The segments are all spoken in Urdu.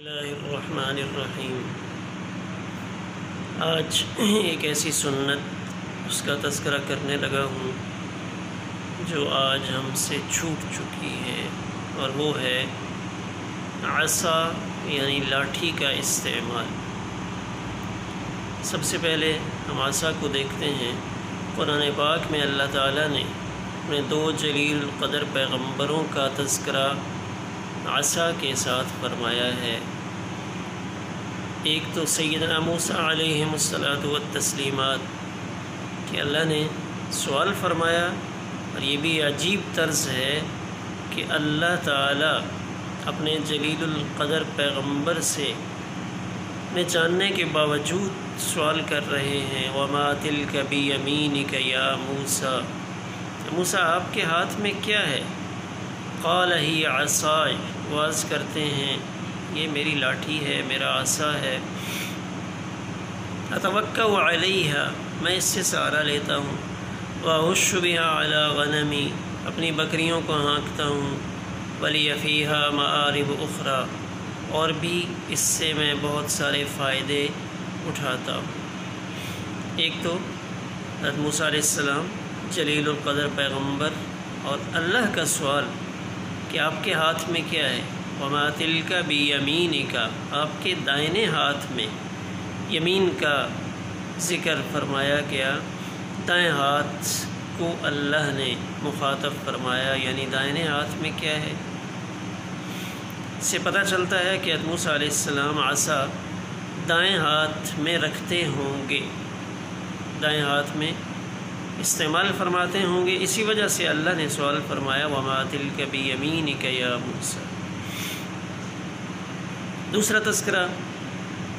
اللہ الرحمن الرحیم۔ آج ایک ایسی سنت اس کا تذکرہ کرنے لگا ہوں جو آج ہم سے چھوٹ چکی ہے، اور وہ ہے عصا یعنی لاٹھی کا استعمال۔ سب سے پہلے ہم عصا کو دیکھتے ہیں۔ قرآن پاک میں اللہ تعالیٰ نے اپنے دو جلیل القدر پیغمبروں کا تذکرہ عصا کے ساتھ فرمایا ہے۔ ایک تو سیدنا موسیٰ علیہ الصلاۃ والتسلیمات کہ اللہ نے سوال فرمایا، اور یہ بھی عجیب طرز ہے کہ اللہ تعالیٰ اپنے جلیل القدر پیغمبر سے جاننے کے باوجود سوال کر رہے ہیں، وَمَا تِلْكَ بِيَمِينِكَ يَا مُوسَىٰ، موسیٰ آپ کے ہاتھ میں کیا ہے؟ قَالَ هِيَ عَصَايَ، وہ عرض کرتے ہیں یہ میری لاٹھی ہے، میرا عصا ہے۔ أَتَوَكَّأُ عَلَيْهَا، میں اس سے سہارا لیتا ہوں۔ وَأَهُشُّ بِهَا عَلَىٰ غَنَمِي، اپنی بکریوں کو ہانکتا ہوں۔ وَلِيَ فِيهَا مَآرِبُ أُخْرَىٰ، اور بھی اس سے میں بہت سارے فائدے اٹھاتا ہوں۔ ایک تو حضرت موسیٰ علیہ السلام جلیل القدر پیغمبر، اور اللہ کا سوال کہ آپ کے ہاتھ میں کیا ہے؟ وَمَا تِلْكَ بِيَمِينِكَ، آپ کے دائنے ہاتھ میں۔ یمین کا ذکر فرمایا گیا، دائیں ہاتھ کو اللہ نے مخاطب فرمایا، یعنی دائنے ہاتھ میں کیا ہے؟ اس سے پتہ چلتا ہے کہ حضرت موسیٰ علیہ السلام عصا دائیں ہاتھ میں رکھتے ہوں گے، دائیں ہاتھ میں استعمال فرماتے ہوں گے، اسی وجہ سے اللہ نے سوال فرمایا وَمَا تِلْكَ بِيَمِينِكَ يَا مُوسَىٰ۔ دوسرا تذکرہ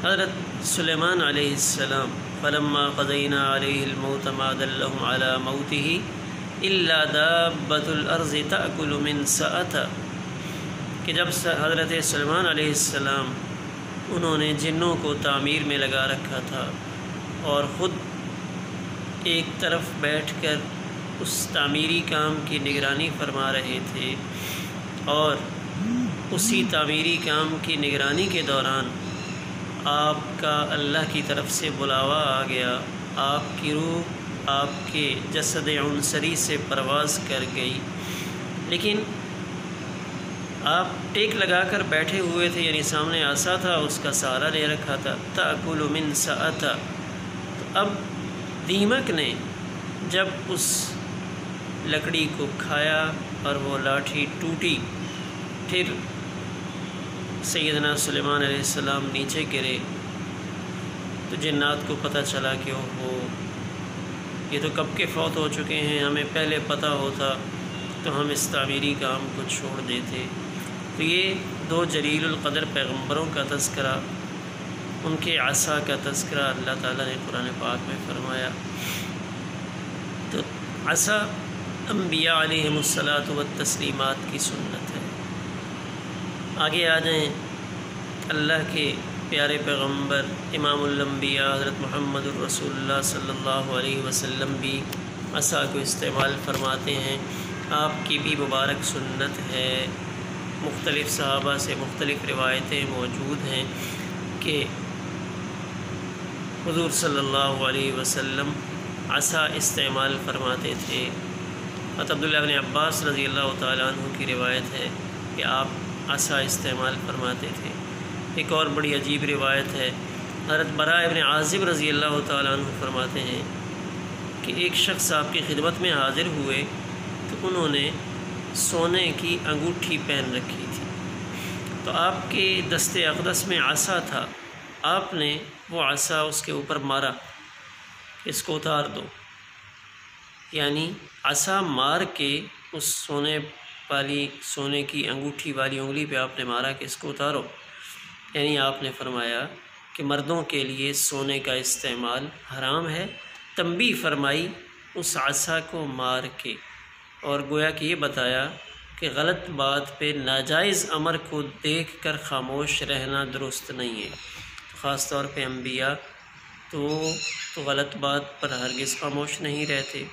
حضرت سلیمان علیہ السلام، فَلَمَّا قَضَيْنَا عَلَيْهِ الْمَوْتَ مَا دَلَّهُمْ عَلَىٰ مَوْتِهِ إِلَّا دَابَّةُ الْأَرْضِ تَأْكُلُ مِنْ سَأَتَهُ، کہ جب حضرت سلیمان علیہ السلام انہوں نے جنوں کو تعمیر میں لگا رکھا تھا، اور خود ایک طرف بیٹھ کر اس تعمیری کام کی نگرانی فرما رہے تھے، اور اسی تعمیری کام کی نگرانی کے دوران آپ کا اللہ کی طرف سے بلاوا آ گیا، آپ کی روح آپ کے جسد عنصری سے پرواز کر گئی، لیکن آپ ٹیک لگا کر بیٹھے ہوئے تھے، یعنی سامنے عصا تھا، اس کا سہارا لے رکھا تھا، تأکل من سأتا۔ تو اب دیمک نے جب اس لکڑی کو کھایا اور وہ لاٹھی ٹوٹی، پھر سیدنا سلیمان علیہ السلام نیچے گرے، تو جنات کو پتہ چلا کہ اوہو یہ تو کب کے فوت ہو چکے ہیں، ہمیں پہلے پتہ ہوتا تو ہم اس تعمیری کام کو چھوڑ دیتے۔ تو یہ دو جلیل القدر پیغمبروں کا تذکرہ، ان کے عصا کا تذکرہ اللہ تعالیٰ نے قرآن پاک میں فرمایا۔ تو عصا انبیاء علیہم الصلاۃ والتسلیمات کی سنت ہے۔ آگے آ جائیں، اللہ کے پیارے پیغمبر امام الانبیاء حضرت محمد الرسول اللہ صلی اللہ علیہ وسلم بھی عصا کو استعمال فرماتے ہیں۔ آپ کی بھی مبارک سنت ہے، مختلف صحابہ سے مختلف روایتیں موجود ہیں کہ حضور صلی اللہ علیہ وسلم عصا استعمال فرماتے تھے۔ حضرت عبداللہ بن عباس رضی اللہ تعالیٰ عنہ کی روایت ہے کہ آپ عصا استعمال فرماتے تھے۔ ایک اور بڑی عجیب روایت ہے، حضرت براء بن عازب رضی اللہ تعالیٰ عنہ فرماتے ہیں کہ ایک شخص آپ کی خدمت میں حاضر ہوئے تو انہوں نے سونے کی انگوٹھی پہن رکھی تھی، تو آپ کے دست اقدس میں عصا تھا، آپ نے وہ عصا اس کے اوپر مارا، اس کو اتار دو، یعنی عصا مار کے اس سونے کی انگوٹھی والی انگلی پہ آپ نے مارا کہ اس کو اتارو، یعنی آپ نے فرمایا کہ مردوں کے لیے سونے کا استعمال حرام ہے، تنبیہ فرمائی اس عصا کو مار کے، اور گویا کہ یہ بتایا کہ غلط بات پہ ناجائز امر کو دیکھ کر خاموش رہنا درست نہیں ہے، خاص طور پہ انبیاء تو غلط بات پر ہرگز خاموش نہیں رہتے۔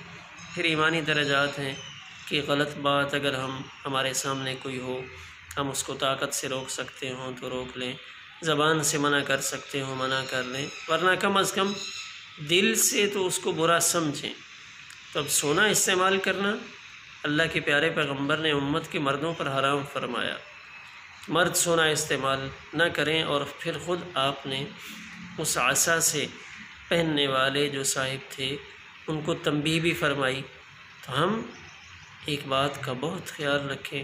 پھر ایمانی درجات ہیں کہ غلط بات اگر ہمارے سامنے کوئی ہو ہم اس کو طاقت سے روک سکتے ہوں تو روک لیں، زبان سے منع کر سکتے ہوں منع کر لیں، ورنہ کم از کم دل سے تو اس کو برا سمجھیں۔ تو اب سونا استعمال کرنا اللہ کے پیارے پیغمبر نے امت کے مردوں پر حرام فرمایا، مرد سونا استعمال نہ کریں، اور پھر خود آپ نے اس عصا سے پہننے والے جو صاحب تھے ان کو تنبیہ بھی فرمائی۔ تو ہم ایک بات کا بہت خیال رکھیں،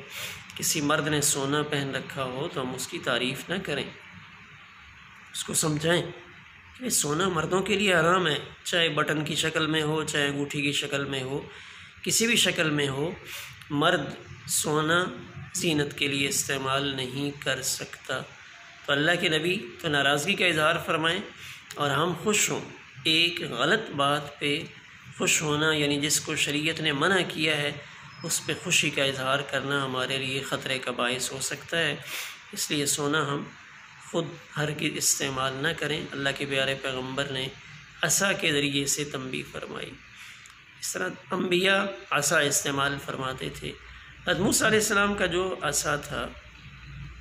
کسی مرد نے سونا پہن رکھا ہو تو ہم اس کی تعریف نہ کریں، اس کو سمجھائیں کہ سونا مردوں کے لیے حرام ہے، چاہے بٹن کی شکل میں ہو، چاہے انگوٹھی کی شکل میں ہو، کسی بھی شکل میں ہو، مرد سونا زینت کے لیے استعمال نہیں کر سکتا۔ تو اللہ کے نبی تو ناراضگی کا اظہار فرمائیں اور ہم خوش ہوں۔ ایک غلط بات پہ خوش ہونا، یعنی جس کو شریعت نے منع کیا ہے اس پہ خوشی کا اظہار کرنا ہمارے لیے خطرے کا باعث ہو سکتا ہے، اس لیے سونا ہم خود ہرگز استعمال نہ کریں۔ اللہ کے پیارے پیغمبر نے عصا کے ذریعے سے تنبیہ فرمائی۔ اس طرح انبیاء عصا استعمال فرماتے تھے۔ حضرت موسیٰ علیہ السلام کا جو عصا تھا،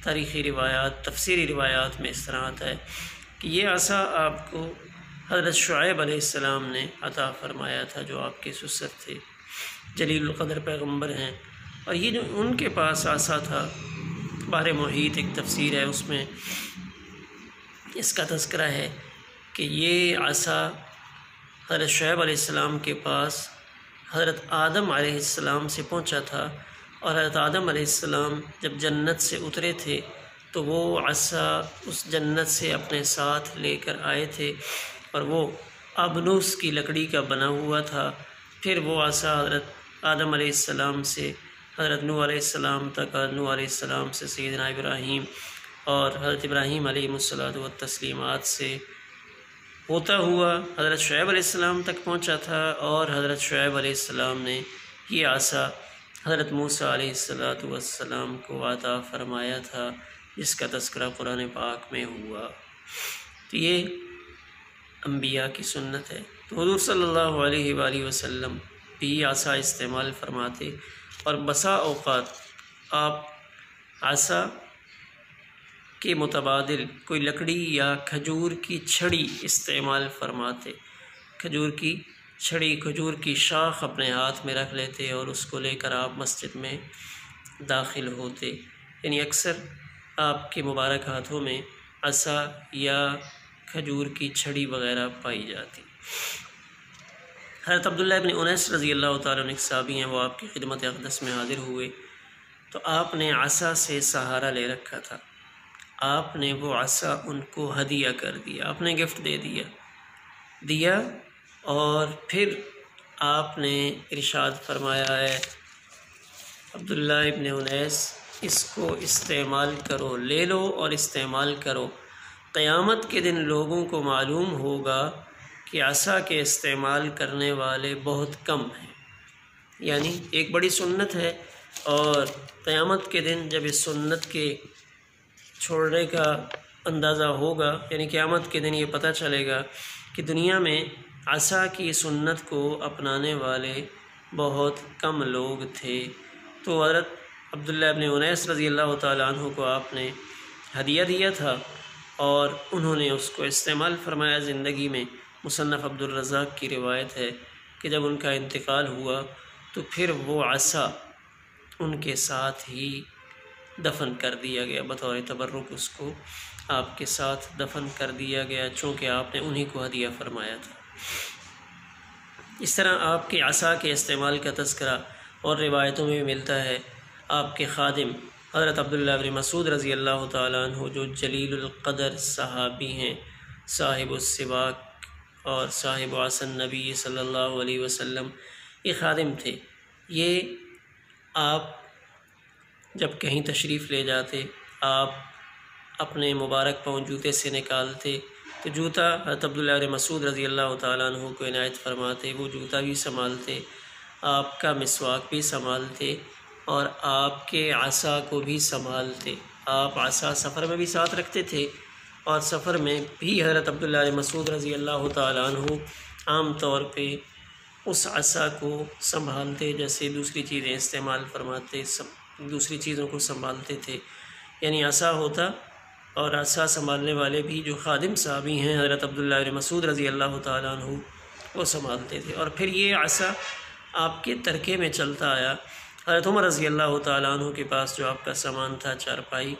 تاریخی روایات تفسیری روایات میں اس طرح آتا ہے کہ یہ عصا آپ کو حضرت شعیب علیہ السلام نے عطا فرمایا تھا، جو آپ کے سسر تھے، جلیل القدر پیغمبر ہیں، اور یہ جو ان کے پاس عصا تھا، بحر محیط ایک تفسیر ہے، اس میں اس کا تذکرہ ہے کہ یہ عصا حضرت شعیب علیہ السلام کے پاس حضرت آدم علیہ السلام سے پہنچا تھا، اور حضرت آدم علیہ السلام جب جنت سے اترے تھے تو وہ عصا اس جنت سے اپنے ساتھ لے کر آئے تھے، اور وہ ابنوس کی لکڑی کا بنا ہوا تھا۔ پھر وہ عصا حضرت آدم علیہ السلام سے حضرت نوح علیہ السلام تک، حضرت نوح علیہ السلام سے سیدنا ابراہیم اور حضرت ابراہیم علیہ الصلوۃ والتسلیمات سے ہوتا ہوا حضرت شعیب علیہ السلام تک پہنچا تھا، اور حضرت شعیب علیہ السلام نے یہ عصا حضرت موسیٰ علیہ الصلوۃ والسلام کو عطا فرمایا تھا، جس کا تذکرہ قرآن پاک میں ہوا۔ تو یہ انبیاء کی سنت ہے۔ تو حضور صلی اللہ علیہ وآلہ وسلم بھی عصا استعمال فرماتے، اور بسا اوقات آپ عصا کے متبادل کوئی لکڑی یا کھجور کی چھڑی استعمال فرماتے، کھجور کی چھڑی، کھجور کی شاخ اپنے ہاتھ میں رکھ لیتے اور اس کو لے کر آپ مسجد میں داخل ہوتے، یعنی اکثر آپ کے مبارک ہاتھوں میں عصا یا کھجور کی چھڑی وغیرہ پائی جاتی۔ حضرت عبداللہ ابن انیس رضی اللہ تعالیٰ عنہ ایک صحابی ہیں، وہ آپ کی خدمت اقدس میں حاضر ہوئے تو آپ نے عصا سے سہارا لے رکھا تھا، آپ نے وہ عصا ان کو ہدیہ کر دیا، آپ نے گفٹ دے دیا، اور پھر آپ نے ارشاد فرمایا ہے عبداللہ ابن انیس اس کو استعمال کرو، لے لو اور استعمال کرو، قیامت کے دن لوگوں کو معلوم ہوگا کہ عصا کے استعمال کرنے والے بہت کم ہیں۔ یعنی ایک بڑی سنت ہے، اور قیامت کے دن جب اس سنت کے چھوڑنے کا اندازہ ہوگا، یعنی قیامت کے دن یہ پتہ چلے گا کہ دنیا میں عصا کی سنت کو اپنانے والے بہت کم لوگ تھے۔ تو حضرت عبداللہ ابن انیس رضی اللہ تعالیٰ عنہ کو آپ نے ہدیہ دیا تھا، اور انہوں نے اس کو استعمال فرمایا زندگی میں۔ مصنف عبد الرزاق کی روایت ہے کہ جب ان کا انتقال ہوا تو پھر وہ عصا ان کے ساتھ ہی دفن کر دیا گیا، بطور تبرک اس کو آپ کے ساتھ دفن کر دیا گیا، چونکہ آپ نے انہی کو ہدیہ فرمایا تھا۔ اس طرح آپ کے عصا کے استعمال کا تذکرہ اور روایتوں میں بھی ملتا ہے۔ آپ کے خادم حضرت عبداللہ ابن مسعود رضی اللہ تعالیٰ عنہ، جو جلیل القدر صحابی ہیں، صاحب السواک اور صاحب عصا النبی صلی اللہ علیہ وسلم، یہ خادم تھے۔ یہ آپ جب کہیں تشریف لے جاتے، آپ اپنے مبارک پاؤں جوتے سے نکالتے تو جوتا حضرت عبداللہ ابن مسعود رضی اللہ تعالیٰ عنہ کو عنایت فرماتے، وہ جوتا بھی سنبھالتے، آپ کا مسواک بھی سنبھالتے، اور آپ کے عصا کو بھی سنبھالتے۔ آپ عصا سفر میں بھی ساتھ رکھتے تھے، اور سفر میں بھی حضرت عبداللہ ابن مسعود رضی اللہ تعالیٰ عنہ عام طور پہ اس عصا کو سنبھالتے جیسے دوسری چیزیں استعمال فرماتے، دوسری چیزوں کو سنبھالتے تھے، یعنی عصا ہوتا اور عصا سنبھالنے والے بھی جو خادم صحابی ہیں حضرت عبداللہ بن مسعود رضی اللہ تعالیٰ عنہ وہ سنبھالتے تھے۔ اور پھر یہ عصا آپ کے ترکے میں چلتا آیا۔ حضرت عمر رضی اللہ تعالیٰ عنہ کے پاس جو آپ کا سامان تھا چارپائی،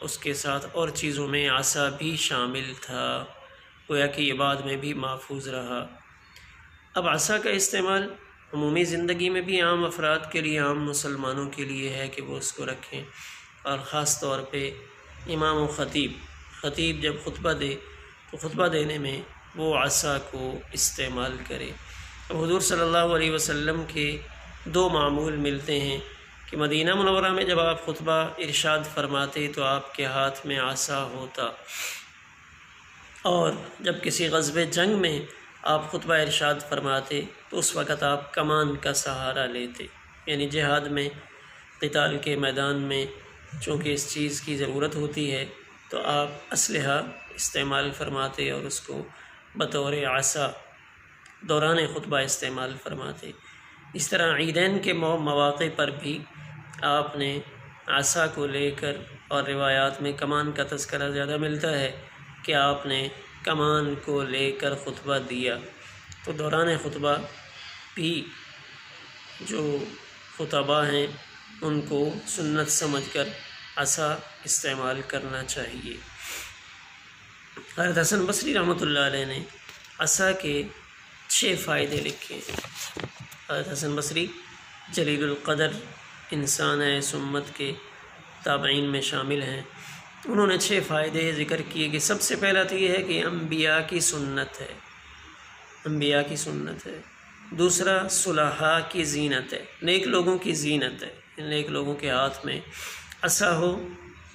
اس کے ساتھ اور چیزوں میں عصا بھی شامل تھا، گویا کہ یہ بعد میں بھی محفوظ رہا۔ اب عصا کا استعمال عمومی زندگی میں بھی عام افراد کے لیے، عام مسلمانوں کے لیے ہے کہ وہ اس کو رکھیں، اور خاص طور پہ امام و خطیب جب خطبہ دے تو خطبہ دینے میں وہ عصا کو استعمال کرے۔ اب حضور صلی اللہ علیہ وسلم کے دو معمول ملتے ہیں کہ مدینہ منورہ میں جب آپ خطبہ ارشاد فرماتے تو آپ کے ہاتھ میں عصا ہوتا، اور جب کسی غزوہ جنگ میں آپ خطبہ ارشاد فرماتے تو اس وقت آپ کمان کا سہارا لیتے، یعنی جہاد میں، قتال کے میدان میں چونکہ اس چیز کی ضرورت ہوتی ہے تو آپ اسلحہ استعمال فرماتے اور اس کو بطور عصا دوران خطبہ استعمال فرماتے۔ اس طرح عیدین کے مواقع پر بھی آپ نے عصا کو لے کر، اور روایات میں کمان کا تذکرہ زیادہ ملتا ہے کہ آپ نے کمان کو لے کر خطبہ دیا، تو دوران خطبہ بھی جو خطباء ہیں ان کو سنت سمجھ کر عصا استعمال کرنا چاہیے۔ حضرت حسن بصری رحمۃ اللہ علیہ نے عصا کے 6 فائدے لکھے۔ حضرت حسن بصری جلیل القدر انسان امت کے تابعین میں شامل ہیں۔ انہوں نے 6 فائدے ذکر کیے کہ سب سے پہلا تو یہ ہے کہ انبیاء کی سنت ہے، انبیاء کی سنت ہے۔ دوسرا صلحاء کی زینت ہے، نیک لوگوں کی زینت ہے، نیک لوگوں کے ہاتھ میں عصا ہو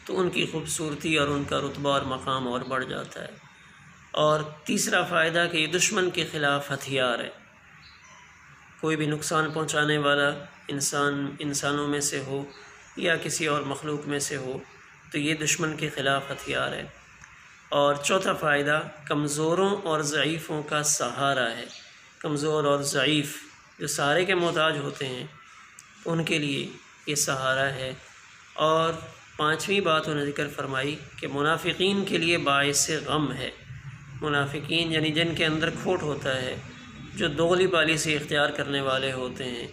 تو ان کی خوبصورتی اور ان کا رتبہ اور مقام اور بڑھ جاتا ہے۔ اور تیسرا فائدہ کہ یہ دشمن کے خلاف ہتھیار ہے، کوئی بھی نقصان پہنچانے والا انسانوں میں سے ہو یا کسی اور مخلوق میں سے ہو تو یہ دشمن کے خلاف ہتھیار ہے۔ اور چوتھا فائدہ کمزوروں اور ضعیفوں کا سہارا ہے، کمزور اور ضعیف جو سہارے کے محتاج ہوتے ہیں ان کے لیے یہ سہارا ہے۔ اور 5ویں بات انہوں نے ذکر فرمائی کہ منافقین کے لیے باعث غم ہے۔ منافقین یعنی جن کے اندر کھوٹ ہوتا ہے، جو دوغلی پالیسی اختیار کرنے والے ہوتے ہیں،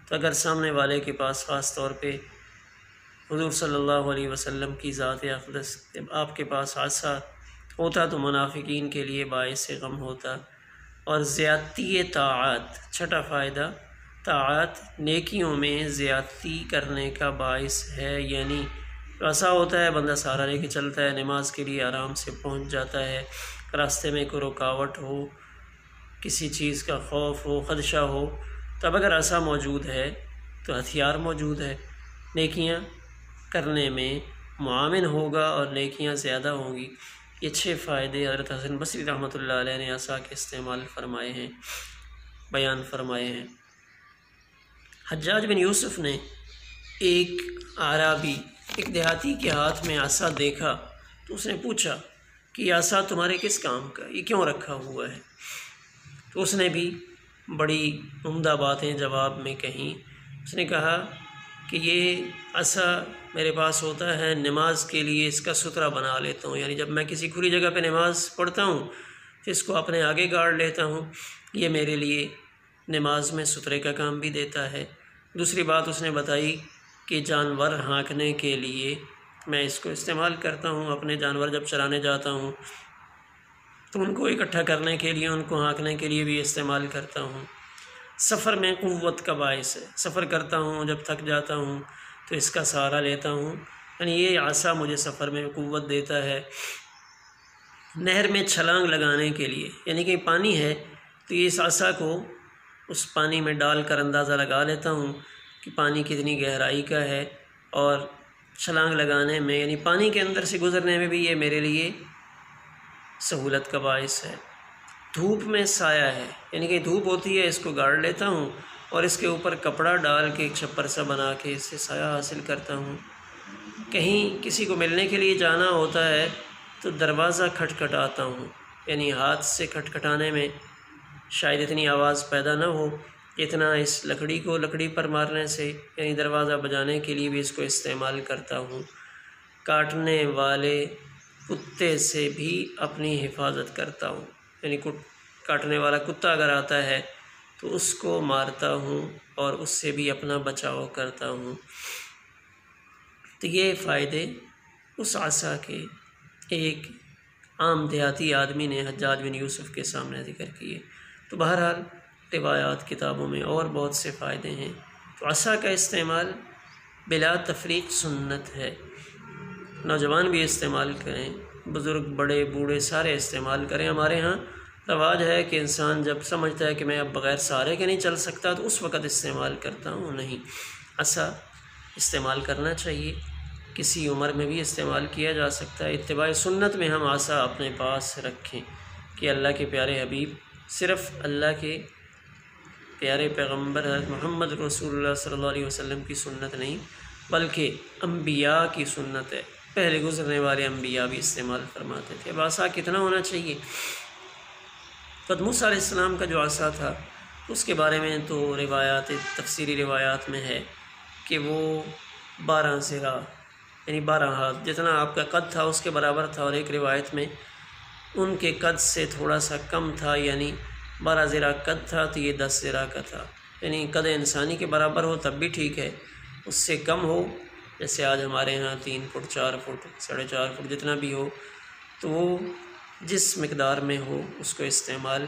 تو اگر سامنے والے کے پاس خاص طور پہ حضور صلی اللہ علیہ وسلم کی ذات اقدس آپ کے پاس عصا ہوتا تو منافقین کے لیے باعث غم ہوتا۔ اور زیادتی طاعات، چھٹا فائدہ طاعات نیکیوں میں زیادتی کرنے کا باعث ہے، یعنی عصا ہوتا ہے بندہ سہارا لے کے چلتا ہے، نماز کے لیے آرام سے پہنچ جاتا ہے، راستے میں کوئی رکاوٹ ہو، کسی چیز کا خوف ہو، خدشہ ہو، تب اگر عصا موجود ہے تو ہتھیار موجود ہے، نیکیاں کرنے میں معاون ہوگا اور نیکیاں زیادہ ہوں گی۔ یہ 6 فائدے حضرت حسن بصری رحمۃ اللہ علیہ نے عصا کے استعمال فرمائے ہیں، بیان فرمائے ہیں۔ حجاج بن یوسف نے ایک اعرابی، ایک دیہاتی کے ہاتھ میں عصا دیکھا تو اس نے پوچھا کہ یہ عصا تمہارے کس کام کا، یہ کیوں رکھا ہوا ہے؟ تو اس نے بھی بڑی عمدہ باتیں جواب میں کہیں۔ اس نے کہا کہ یہ عصا میرے پاس ہوتا ہے نماز کے لیے، اس کا سترہ بنا لیتا ہوں، یعنی جب میں کسی کھلی جگہ پہ نماز پڑھتا ہوں تو اس کو اپنے آگے گاڑ لیتا ہوں، یہ میرے لیے نماز میں سترے کا کام بھی دیتا ہے۔ دوسری بات اس نے بتائی کہ جانور ہانکنے کے لیے میں اس کو استعمال کرتا ہوں، اپنے جانور جب چرانے جاتا ہوں تو ان کو اکٹھا کرنے کے لیے، ان کو ہانکنے کے لیے بھی استعمال کرتا ہوں۔ سفر میں قوت کا باعث ہے، سفر کرتا ہوں جب تھک جاتا ہوں تو اس کا سہارا لیتا ہوں، یعنی یہ عصا مجھے سفر میں قوت دیتا ہے۔ نہر میں چھلانگ لگانے کے لیے، یعنی کہ پانی ہے تو اس عصا کو اس پانی میں ڈال کر اندازہ لگا لیتا ہوں کہ پانی کتنی گہرائی کا ہے، اور چھلانگ لگانے میں یعنی پانی کے اندر سے گزرنے میں بھی یہ میرے لیے سہولت کا باعث ہے۔ دھوپ میں سایہ ہے، یعنی کہ دھوپ ہوتی ہے اس کو گاڑ لیتا ہوں اور اس کے اوپر کپڑا ڈال کے ایک چھپر سا بنا کے اس سے سایہ حاصل کرتا ہوں۔ کہیں کسی کو ملنے کے لیے جانا ہوتا ہے تو دروازہ کھٹکھٹاتا ہوں، یعنی ہاتھ سے کھٹکھٹانے میں شاید اتنی آواز پیدا نہ ہو اتنا اس لکڑی کو لکڑی پر مارنے سے یعنی دروازہ بجانے کے لیے بھی اس کو استعمال کرتا ہوں، کاٹنے والے کتے سے بھی اپنی حفاظت کرتا ہوں، یعنی کاٹنے والا کتا اگر آتا ہے تو اس کو مارتا ہوں اور اس سے بھی اپنا بچاؤ کرتا ہوں۔ تو یہ فائدے اس عصا کے ایک عام دیہاتی آدمی نے حجاج بن یوسف کے سامنے ذکر کیے۔ تو بہرحال روایات کتابوں میں اور بہت سے فائدے ہیں۔ تو عصا کا استعمال بلا تفریق سنت ہے، نوجوان بھی استعمال کریں، بزرگ بڑے بوڑھے سارے استعمال کریں۔ ہمارے ہاں رواج ہے کہ انسان جب سمجھتا ہے کہ میں اب بغیر سہارے کے نہیں چل سکتا تو اس وقت استعمال کرتا ہوں، نہیں، عصا استعمال کرنا چاہیے، کسی عمر میں بھی استعمال کیا جا سکتا ہے۔ اتباع سنت میں ہم عصا اپنے پاس رکھیں کہ اللہ کے پیارے حبیب صرف اللہ کے پیارے پیغمبر حضرت محمد رسول اللہ صلی اللہ علیہ وسلم کی سنت نہیں بلکہ انبیاء کی سنت ہے، پہلے گزرنے والے انبیاء بھی استعمال فرماتے تھے۔ اب عصا کتنا ہونا چاہیے؟ موسیٰ علیہ السلام کا جو عصا تھا اس کے بارے میں تو روایات تفسیری روایات میں ہے کہ وہ 12 ذراع یعنی 12 ہاتھ جتنا آپ کا قد تھا اس کے برابر تھا، اور ایک روایت میں ان کے قد سے تھوڑا سا کم تھا، یعنی 12 ذراع قد تھا تو یہ 10 ذراع کا تھا، یعنی قد انسانی کے برابر ہو تب بھی ٹھیک ہے، اس سے کم ہو جیسے آج ہمارے ہاں 3 فٹ 4 فٹ 4.5 فٹ جتنا بھی ہو تو وہ جس مقدار میں ہو اس کو استعمال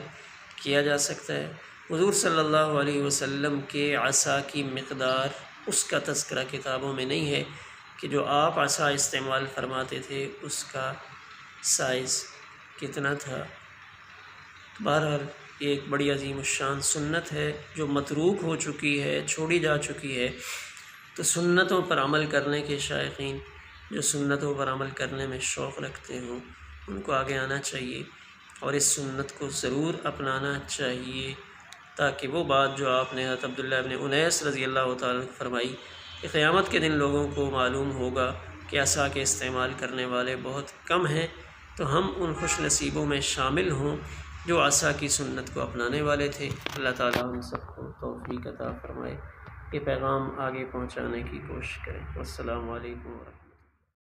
کیا جا سکتا ہے۔ حضور صلی اللہ علیہ وسلم کے عصا کی مقدار اس کا تذکرہ کتابوں میں نہیں ہے کہ جو آپ عصا استعمال فرماتے تھے اس کا سائز کتنا تھا۔ بہرحال یہ ایک بڑی عظیم الشان سنت ہے جو متروک ہو چکی ہے، چھوڑی جا چکی ہے۔ تو سنتوں پر عمل کرنے کے شائقین جو سنتوں پر عمل کرنے میں شوق رکھتے ہوں ان کو آگے آنا چاہیے اور اس سنت کو ضرور اپنانا چاہیے، تاکہ وہ بات جو آپ نے حضرت عبداللہ ابن انیس رضی اللہ تعالیٰ عنہ فرمائی کہ قیامت کے دن لوگوں کو معلوم ہوگا کہ عصا کے استعمال کرنے والے بہت کم ہیں، تو ہم ان خوش نصیبوں میں شامل ہوں جو عصا کی سنت کو اپنانے والے تھے۔ اللہ تعالیٰ ہم سب کو توفیق عطا فرمائے، یہ پیغام آگے پہنچانے کی کوشش کریں۔ والسلام علیکم ورحمۃ اللہ۔